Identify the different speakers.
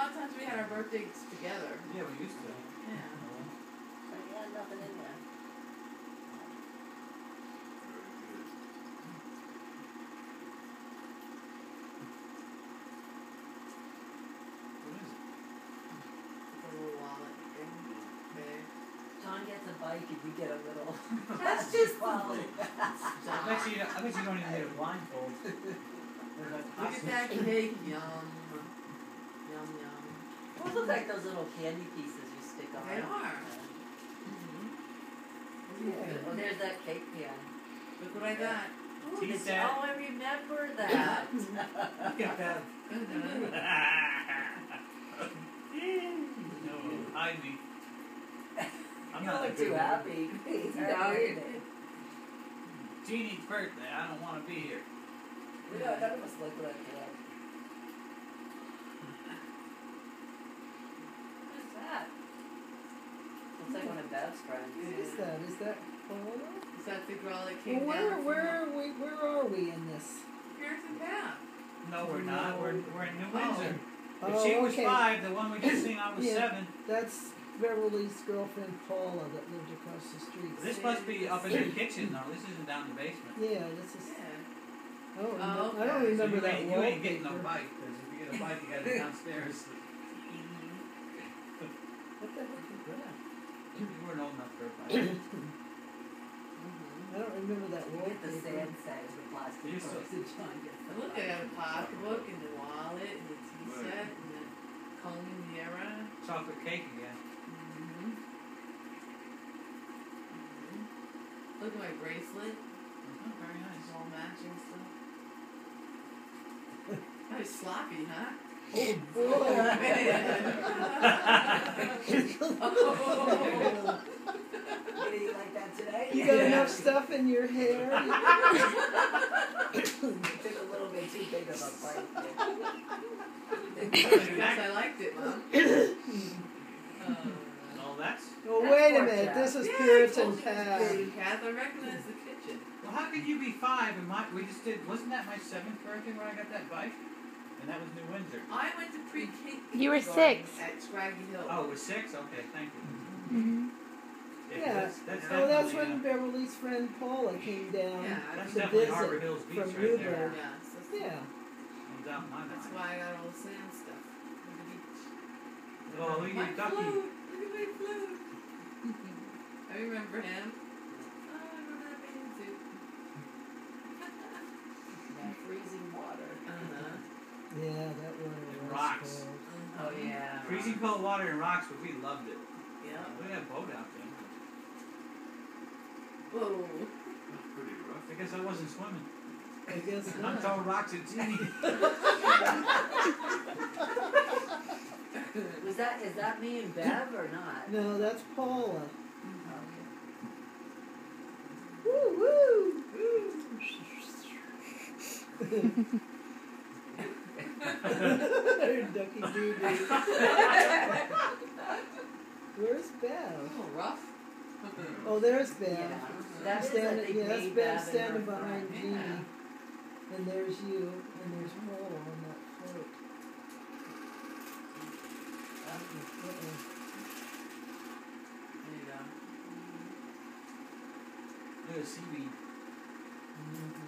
Speaker 1: lot of times we had our birthdays together.
Speaker 2: Yeah, we used to.
Speaker 1: Yeah.
Speaker 3: But yeah, nothing in there.
Speaker 2: What is it?
Speaker 1: It's a little wallet thing. Big.
Speaker 3: John gets a bike and you get a little.
Speaker 1: That's just
Speaker 3: wallet.
Speaker 2: I bet you don't even need a blindfold.
Speaker 1: Look at that cake, yum. Yum, yum.
Speaker 3: Those look like those little candy pieces you stick on.
Speaker 1: They are.
Speaker 3: Yeah. Oh, there's that cake pan.
Speaker 1: Look what I got.
Speaker 3: Ooh,
Speaker 2: Tea
Speaker 3: did
Speaker 2: set.
Speaker 3: you- oh, I remember that.
Speaker 2: Look at that. No, hide me. I'm
Speaker 3: You
Speaker 2: not
Speaker 3: look
Speaker 2: that good
Speaker 3: too
Speaker 2: at it.
Speaker 3: happy. He's happy.
Speaker 2: Jeannie's birthday. I don't want to be here.
Speaker 3: Yeah, that must look like that. Who's that? Looks like one of Bev's friends.
Speaker 4: What is that? Is that Paula?
Speaker 1: Is that the girl that came
Speaker 4: Well,
Speaker 1: down
Speaker 4: where are we in this?
Speaker 1: Puritan Path?
Speaker 2: No, we're not. We're in New
Speaker 1: Oh.
Speaker 2: Windsor. If
Speaker 4: Oh,
Speaker 2: she was
Speaker 4: okay.
Speaker 2: 5, the one we just seen, I was
Speaker 4: Yeah.
Speaker 2: 7.
Speaker 4: That's Beverly's girlfriend Paula that lived across the street.
Speaker 2: This must be up in the kitchen, though. This isn't down in the basement.
Speaker 4: Yeah, this is.
Speaker 1: Yeah.
Speaker 4: I don't
Speaker 1: Oh,
Speaker 4: remember, I
Speaker 1: okay.
Speaker 4: don't
Speaker 2: So
Speaker 4: remember that
Speaker 2: you ain't getting no
Speaker 4: wallpaper.
Speaker 2: bike, because if you get a bike, you gotta go downstairs.
Speaker 4: What the heck is that?
Speaker 2: You weren't old enough for a bike.
Speaker 4: I don't remember that
Speaker 3: You get the
Speaker 4: wallpaper.
Speaker 3: sand set and the plastic
Speaker 2: You used to-
Speaker 3: purse and John gets the
Speaker 1: Look, I got a pocketbook and the wallet and the tea set and the comb and mirror.
Speaker 2: Chocolate cake again.
Speaker 1: Look at my bracelet.
Speaker 2: Very nice.
Speaker 1: It's all matching stuff. Nice sloppy, huh?
Speaker 4: Oh
Speaker 1: Oh,
Speaker 4: boy!
Speaker 1: man.
Speaker 3: You gonna eat like that today?
Speaker 4: You got
Speaker 1: Yeah.
Speaker 4: enough stuff in your hair?
Speaker 3: You took a little bit too big of a bite there.
Speaker 1: I guess I liked it, Mom.
Speaker 2: No, that's...
Speaker 4: Oh,
Speaker 3: That's
Speaker 4: wait a
Speaker 3: pork
Speaker 4: minute.
Speaker 3: chop.
Speaker 4: This is
Speaker 1: Yeah, I
Speaker 4: Puritan
Speaker 1: told you it's
Speaker 4: Path.
Speaker 1: Puritan Path. I recognize the kitchen.
Speaker 2: Well, how could you be 5 and we just did... Wasn't that my 7th birthday when I got that bike? And that was New Windsor.
Speaker 1: I went to pre-K.
Speaker 5: You were
Speaker 1: kindergarten
Speaker 5: 6.
Speaker 1: At Scraggy Hill.
Speaker 2: Oh, it was 6? Okay, thank you.
Speaker 5: Mm-hmm.
Speaker 4: Yeah.
Speaker 2: That's
Speaker 4: Oh, that's
Speaker 2: definitely,
Speaker 4: when Beverly's friend Paula came down.
Speaker 1: Yeah,
Speaker 2: that's
Speaker 4: to
Speaker 2: definitely
Speaker 4: visit
Speaker 2: Harbor Hills Beach
Speaker 4: from
Speaker 2: right
Speaker 4: Newburgh.
Speaker 2: there.
Speaker 1: Yes, that's,
Speaker 4: Yeah.
Speaker 2: Comes out in my
Speaker 1: that's
Speaker 2: mind.
Speaker 1: why I got all the sand stuff. At the beach.
Speaker 2: Oh, look at
Speaker 1: My
Speaker 2: your ducky.
Speaker 1: flute. Look at my flute. I remember him. Oh, I remember that bathing suit.
Speaker 3: That freezing water.
Speaker 1: Uh-huh.
Speaker 4: Yeah, that one
Speaker 2: And
Speaker 4: was
Speaker 2: rocks.
Speaker 4: cold.
Speaker 3: Oh yeah.
Speaker 2: Freezing cold water and rocks, but we loved it.
Speaker 1: Yeah.
Speaker 2: We had a boat out there.
Speaker 1: Whoa.
Speaker 6: Pretty rough.
Speaker 2: I guess I wasn't swimming.
Speaker 4: I guess
Speaker 2: I'm
Speaker 4: not.
Speaker 2: throwing rocks at Jeannie.
Speaker 3: Is that me and Bev or not?
Speaker 4: No, that's Paula.
Speaker 3: Oh,
Speaker 4: Woo woo! Ducky doo doo. Where's Bev?
Speaker 1: Oh, rough.
Speaker 4: Oh, there's Bev.
Speaker 3: yeah. That is, I
Speaker 4: Standing,
Speaker 3: think,
Speaker 4: yeah, that's
Speaker 3: me,
Speaker 4: Bev
Speaker 3: Bev, and
Speaker 4: standing
Speaker 3: her
Speaker 4: behind
Speaker 3: friend.
Speaker 4: Jeannie.
Speaker 1: Yeah.
Speaker 4: And there's you, and there's Paula on that float.
Speaker 1: There you go.
Speaker 2: Look at the seaweed.
Speaker 4: Mm-hmm.